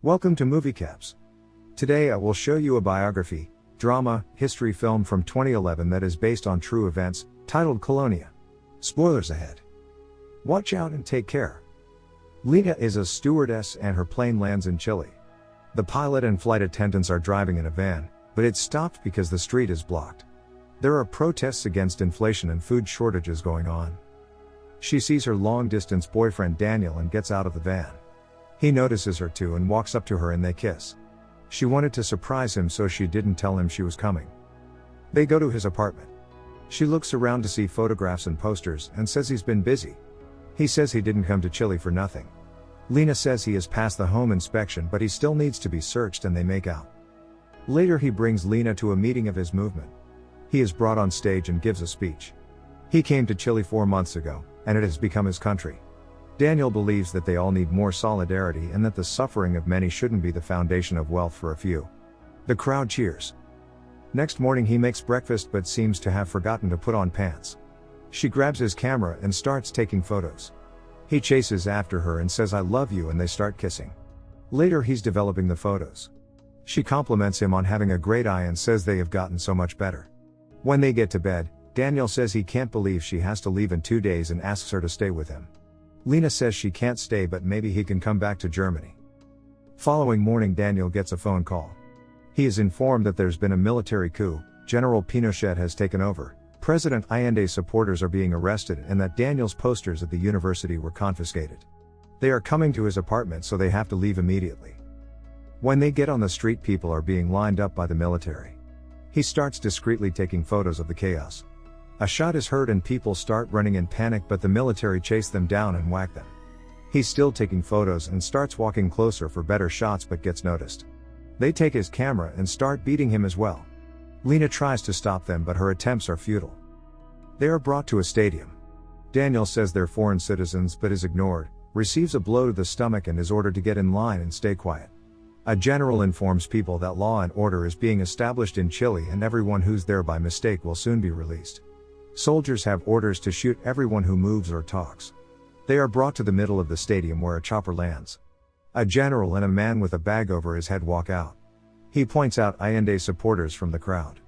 Welcome to Movie Caps. Today I will show you a biography, drama, history film from 2011 that is based on true events, titled Colonia. Spoilers ahead. Watch out and take care. Lena is a stewardess and her plane lands in Chile. The pilot and flight attendants are driving in a van, but it's stopped because the street is blocked. There are protests against inflation and food shortages going on. She sees her long-distance boyfriend Daniel and gets out of the van. He notices her too and walks up to her and they kiss. She wanted to surprise him so she didn't tell him she was coming. They go to his apartment. She looks around to see photographs and posters and says he's been busy. He says he didn't come to Chile for nothing. Lena says he has passed the home inspection but he still needs to be searched and they make out. Later he brings Lena to a meeting of his movement. He is brought on stage and gives a speech. He came to Chile 4 months ago, and it has become his country. Daniel believes that they all need more solidarity and that the suffering of many shouldn't be the foundation of wealth for a few. The crowd cheers. Next morning he makes breakfast but seems to have forgotten to put on pants. She grabs his camera and starts taking photos. He chases after her and says "I love you" and they start kissing. Later he's developing the photos. She compliments him on having a great eye and says they have gotten so much better. When they get to bed, Daniel says he can't believe she has to leave in 2 days and asks her to stay with him. Lena says she can't stay but maybe he can come back to Germany. Following morning Daniel gets a phone call. He is informed that there's been a military coup, General Pinochet has taken over, President Allende's supporters are being arrested and that Daniel's posters at the university were confiscated. They are coming to his apartment so they have to leave immediately. When they get on the street people are being lined up by the military. He starts discreetly taking photos of the chaos. A shot is heard and people start running in panic but the military chase them down and whack them. He's still taking photos and starts walking closer for better shots but gets noticed. They take his camera and start beating him as well. Lena tries to stop them but her attempts are futile. They are brought to a stadium. Daniel says they're foreign citizens but is ignored, receives a blow to the stomach and is ordered to get in line and stay quiet. A general informs people that law and order is being established in Chile and everyone who's there by mistake will soon be released. Soldiers have orders to shoot everyone who moves or talks. They are brought to the middle of the stadium where a chopper lands. A general and a man with a bag over his head walk out. He points out Allende's supporters from the crowd.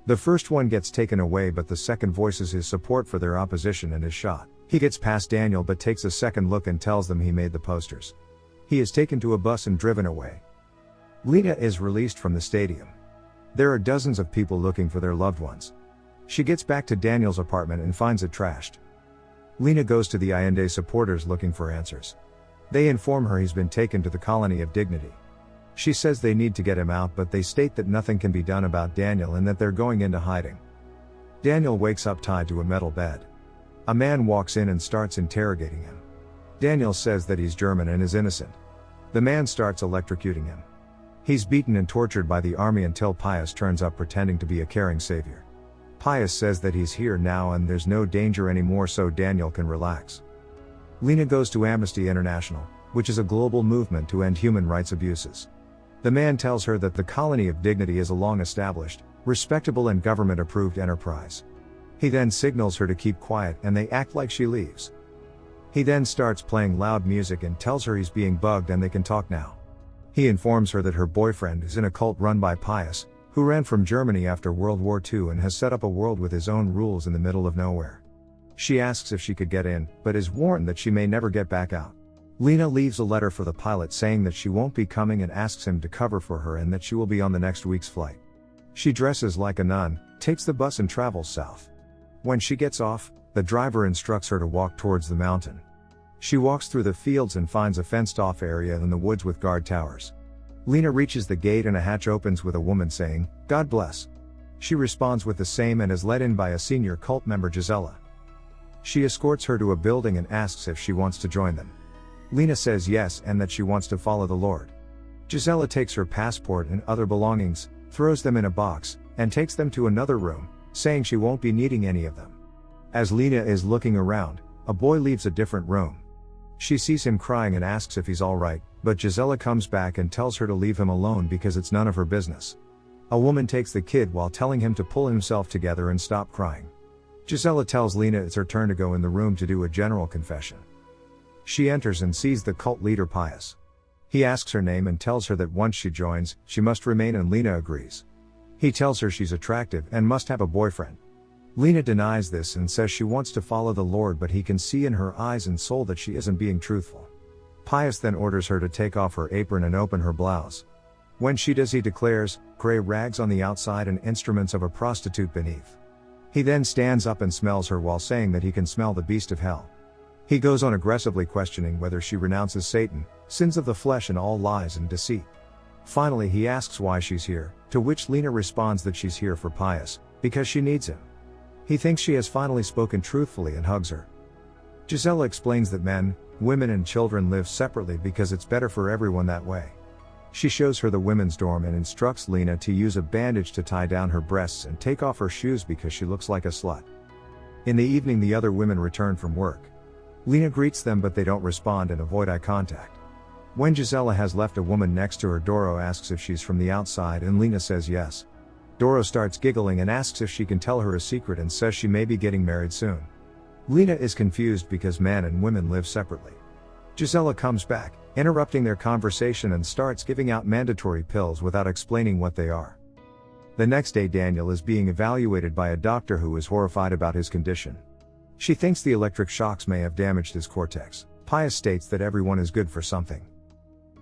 The first one gets taken away but the second voices his support for their opposition and is shot. He gets past Daniel but takes a second look and tells them he made the posters. He is taken to a bus and driven away. Lena is released from the stadium. There are dozens of people looking for their loved ones. She gets back to Daniel's apartment and finds it trashed. Lena goes to the Allende supporters looking for answers. They inform her he's been taken to the colony of dignity. She says they need to get him out but they state that nothing can be done about Daniel and that they're going into hiding. Daniel wakes up tied to a metal bed. A man walks in and starts interrogating him. Daniel says that he's German and is innocent. The man starts electrocuting him. He's beaten and tortured by the army until Pius turns up pretending to be a caring savior. Pius says that he's here now and there's no danger anymore so Daniel can relax. Lena goes to Amnesty International, which is a global movement to end human rights abuses. The man tells her that the Colony of Dignity is a long-established, respectable and government-approved enterprise. He then signals her to keep quiet and they act like she leaves. He then starts playing loud music and tells her he's being bugged and they can talk now. He informs her that her boyfriend is in a cult run by Pius, who ran from Germany after World War II and has set up a world with his own rules in the middle of nowhere. She asks if she could get in, but is warned that she may never get back out. Lena leaves a letter for the pilot saying that she won't be coming and asks him to cover for her and that she will be on the next week's flight. She dresses like a nun, takes the bus and travels south. When she gets off, the driver instructs her to walk towards the mountain. She walks through the fields and finds a fenced-off area in the woods with guard towers. Lena reaches the gate and a hatch opens with a woman saying, "God bless." She responds with the same and is let in by a senior cult member Gisela. She escorts her to a building and asks if she wants to join them. Lena says yes and that she wants to follow the Lord. Gisela takes her passport and other belongings, throws them in a box, and takes them to another room, saying she won't be needing any of them. As Lena is looking around, a boy leaves a different room. She sees him crying and asks if he's alright, but Gisela comes back and tells her to leave him alone because it's none of her business. A woman takes the kid while telling him to pull himself together and stop crying. Gisela tells Lena it's her turn to go in the room to do a general confession. She enters and sees the cult leader Pius. He asks her name and tells her that once she joins, she must remain, and Lena agrees. He tells her she's attractive and must have a boyfriend. Lena denies this and says she wants to follow the Lord, but he can see in her eyes and soul that she isn't being truthful. Pius then orders her to take off her apron and open her blouse. When she does, he declares, "Gray rags on the outside and instruments of a prostitute beneath." He then stands up and smells her while saying that he can smell the beast of hell. He goes on aggressively questioning whether she renounces Satan, sins of the flesh and all lies and deceit. Finally he asks why she's here, to which Lena responds that she's here for Pius, because she needs him. He thinks she has finally spoken truthfully and hugs her. Gisela explains that men, women and children live separately because it's better for everyone that way. She shows her the women's dorm and instructs Lena to use a bandage to tie down her breasts and take off her shoes because she looks like a slut. In the evening the other women return from work. Lena greets them but they don't respond and avoid eye contact. When Gisela has left, a woman next to her, Doro, asks if she's from the outside and Lena says yes. Doro starts giggling and asks if she can tell her a secret and says she may be getting married soon. Lena is confused because men and women live separately. Gisela comes back, interrupting their conversation, and starts giving out mandatory pills without explaining what they are. The next day Daniel is being evaluated by a doctor who is horrified about his condition. She thinks the electric shocks may have damaged his cortex. Pius states that everyone is good for something.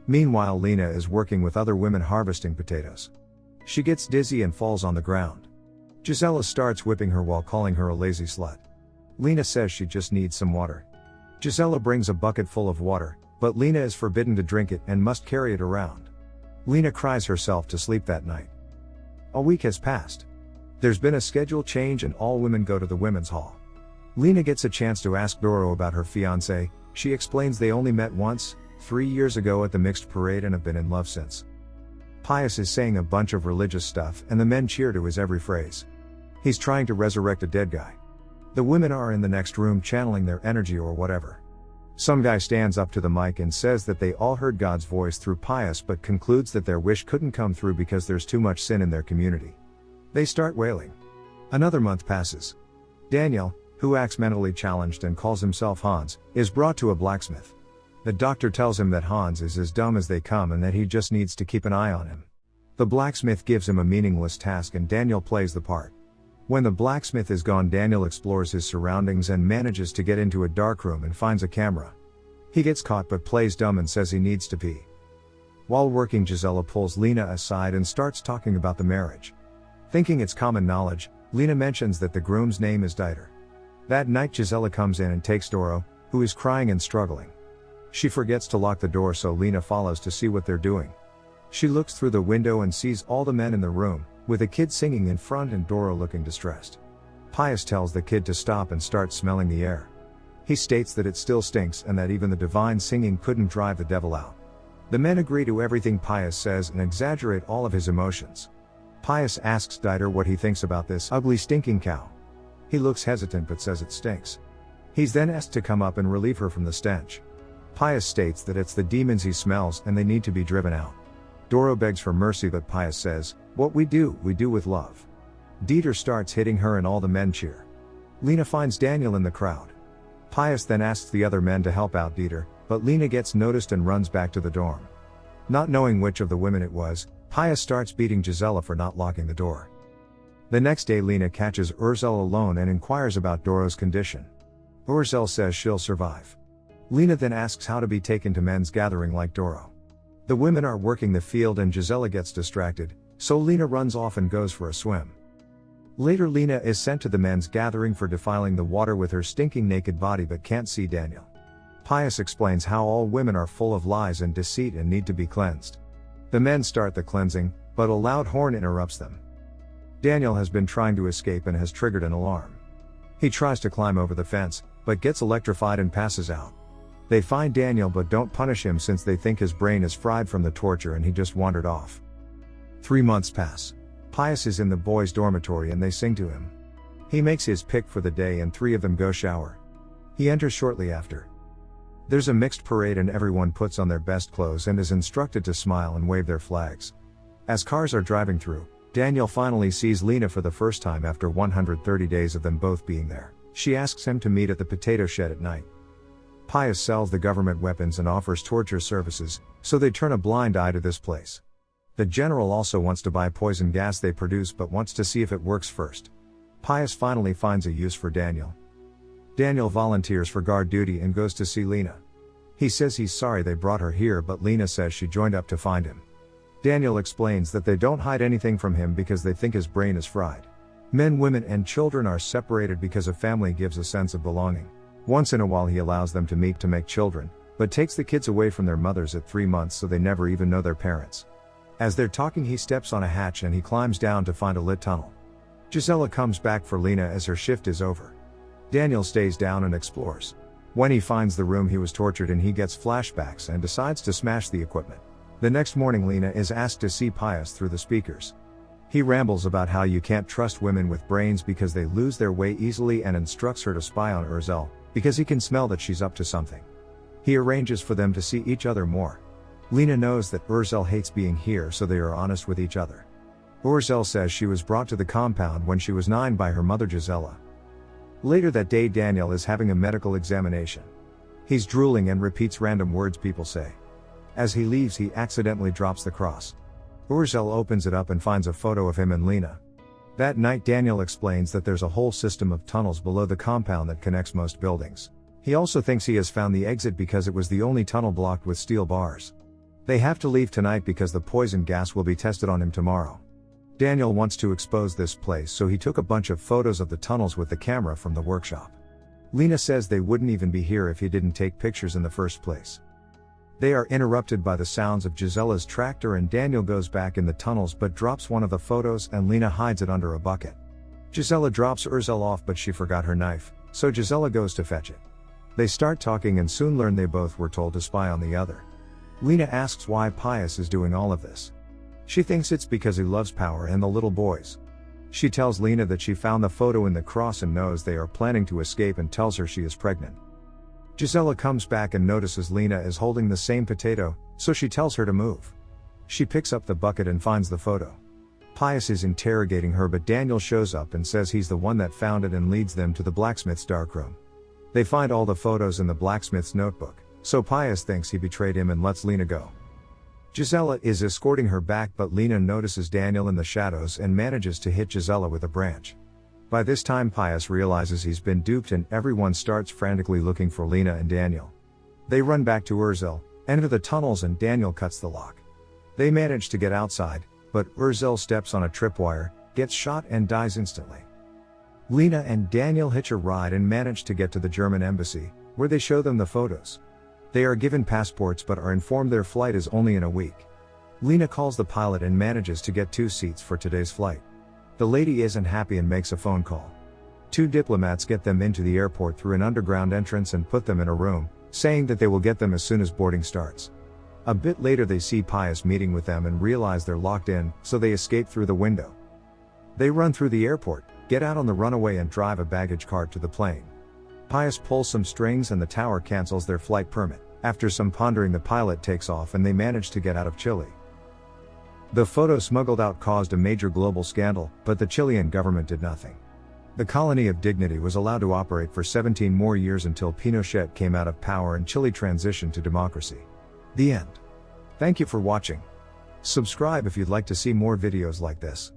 Meanwhile Lena is working with other women harvesting potatoes. She gets dizzy and falls on the ground. Gisela starts whipping her while calling her a lazy slut. Lena says she just needs some water. Gisela brings a bucket full of water, but Lena is forbidden to drink it and must carry it around. Lena cries herself to sleep that night. A week has passed. There's been a schedule change and all women go to the women's hall. Lena gets a chance to ask Doro about her fiancé. She explains they only met once, 3 years ago at the mixed parade, and have been in love since. Pius is saying a bunch of religious stuff and the men cheer to his every phrase. He's trying to resurrect a dead guy. The women are in the next room channeling their energy or whatever. Some guy stands up to the mic and says that they all heard God's voice through Pius, but concludes that their wish couldn't come through because there's too much sin in their community. They start wailing. Another month passes. Daniel, who acts mentally challenged and calls himself Hans, is brought to a blacksmith. The doctor tells him that Hans is as dumb as they come and that he just needs to keep an eye on him. The blacksmith gives him a meaningless task and Daniel plays the part. When the blacksmith is gone, Daniel explores his surroundings and manages to get into a dark room and finds a camera. He gets caught but plays dumb and says he needs to pee. While working, Gisela pulls Lena aside and starts talking about the marriage. Thinking it's common knowledge, Lena mentions that the groom's name is Dieter. That night Gisela comes in and takes Doro, who is crying and struggling. She forgets to lock the door, so Lena follows to see what they're doing. She looks through the window and sees all the men in the room, with a kid singing in front and Doro looking distressed. Pius tells the kid to stop and start smelling the air. He states that it still stinks and that even the divine singing couldn't drive the devil out. The men agree to everything Pius says and exaggerate all of his emotions. Pius asks Dieter what he thinks about this ugly stinking cow. He looks hesitant but says it stinks. He's then asked to come up and relieve her from the stench. Pius states that it's the demons he smells and they need to be driven out. Doro begs for mercy but Pius says, "What we do with love." Dieter starts hitting her and all the men cheer. Lena finds Daniel in the crowd. Pius then asks the other men to help out Dieter, but Lena gets noticed and runs back to the dorm. Not knowing which of the women it was, Pius starts beating Gisela for not locking the door. The next day Lena catches Urzel alone and inquires about Doro's condition. Urzel says she'll survive. Lena then asks how to be taken to men's gathering like Doro. The women are working the field and Gisela gets distracted, so Lena runs off and goes for a swim. Later Lena is sent to the men's gathering for defiling the water with her stinking naked body but can't see Daniel. Pius explains how all women are full of lies and deceit and need to be cleansed. The men start the cleansing, but a loud horn interrupts them. Daniel has been trying to escape and has triggered an alarm. He tries to climb over the fence, but gets electrified and passes out. They find Daniel but don't punish him since they think his brain is fried from the torture and he just wandered off. 3 months pass. Pius is in the boys' dormitory and they sing to him. He makes his pick for the day and 3 of them go shower. He enters shortly after. There's a mixed parade and everyone puts on their best clothes and is instructed to smile and wave their flags. As cars are driving through, Daniel finally sees Lena for the first time after 130 days of them both being there. She asks him to meet at the potato shed at night. Pius sells the government weapons and offers torture services, so they turn a blind eye to this place. The general also wants to buy poison gas they produce but wants to see if it works first. Pius finally finds a use for Daniel. Daniel volunteers for guard duty and goes to see Lena. He says he's sorry they brought her here, but Lena says she joined up to find him. Daniel explains that they don't hide anything from him because they think his brain is fried. Men, women, and children are separated because a family gives a sense of belonging. Once in a while he allows them to meet to make children, but takes the kids away from their mothers at 3 months so they never even know their parents. As they're talking, he steps on a hatch and he climbs down to find a lit tunnel. Gisela comes back for Lena as her shift is over. Daniel stays down and explores. When he finds the room he was tortured in, he gets flashbacks and decides to smash the equipment. The next morning Lena is asked to see Pius through the speakers. He rambles about how you can't trust women with brains because they lose their way easily and instructs her to spy on Urzel, because he can smell that she's up to something. He arranges for them to see each other more. Lena knows that Urzel hates being here, so they are honest with each other. Urzel says she was brought to the compound when she was 9 by her mother Gisela. Later that day Daniel is having a medical examination. He's drooling and repeats random words people say. As he leaves he accidentally drops the cross. Urzel opens it up and finds a photo of him and Lena. That night Daniel explains that there's a whole system of tunnels below the compound that connects most buildings. He also thinks he has found the exit because it was the only tunnel blocked with steel bars. They have to leave tonight because the poison gas will be tested on him tomorrow. Daniel wants to expose this place, so he took a bunch of photos of the tunnels with the camera from the workshop. Lena says they wouldn't even be here if he didn't take pictures in the first place. They are interrupted by the sounds of Gisela's tractor and Daniel goes back in the tunnels but drops one of the photos and Lena hides it under a bucket. Gisela drops Urzel off but she forgot her knife, so Gisela goes to fetch it. They start talking and soon learn they both were told to spy on the other. Lena asks why Pius is doing all of this. She thinks it's because he loves power and the little boys. She tells Lena that she found the photo in the cross and knows they are planning to escape and tells her she is pregnant. Gisela comes back and notices Lena is holding the same potato, so she tells her to move. She picks up the bucket and finds the photo. Pius is interrogating her but Daniel shows up and says he's the one that found it and leads them to the blacksmith's darkroom. They find all the photos in the blacksmith's notebook, so Pius thinks he betrayed him and lets Lena go. Gisela is escorting her back but Lena notices Daniel in the shadows and manages to hit Gisela with a branch. By this time Pius realizes he's been duped and everyone starts frantically looking for Lena and Daniel. They run back to Urzel, enter the tunnels and Daniel cuts the lock. They manage to get outside, but Urzel steps on a tripwire, gets shot and dies instantly. Lena and Daniel hitch a ride and manage to get to the German embassy, where they show them the photos. They are given passports but are informed their flight is only in a week. Lena calls the pilot and manages to get 2 seats for today's flight. The lady isn't happy and makes a phone call. 2 diplomats get them into the airport through an underground entrance and put them in a room, saying that they will get them as soon as boarding starts. A bit later they see Pius meeting with them and realize they're locked in, so they escape through the window. They run through the airport, get out on the runway and drive a baggage cart to the plane. Pius pulls some strings and the tower cancels their flight permit. After some pondering the pilot takes off and they manage to get out of Chile. The photo smuggled out caused a major global scandal, but the Chilean government did nothing. The colony of Dignity was allowed to operate for 17 more years until Pinochet came out of power and Chile transitioned to democracy. The end. Thank you for watching. Subscribe if you'd like to see more videos like this.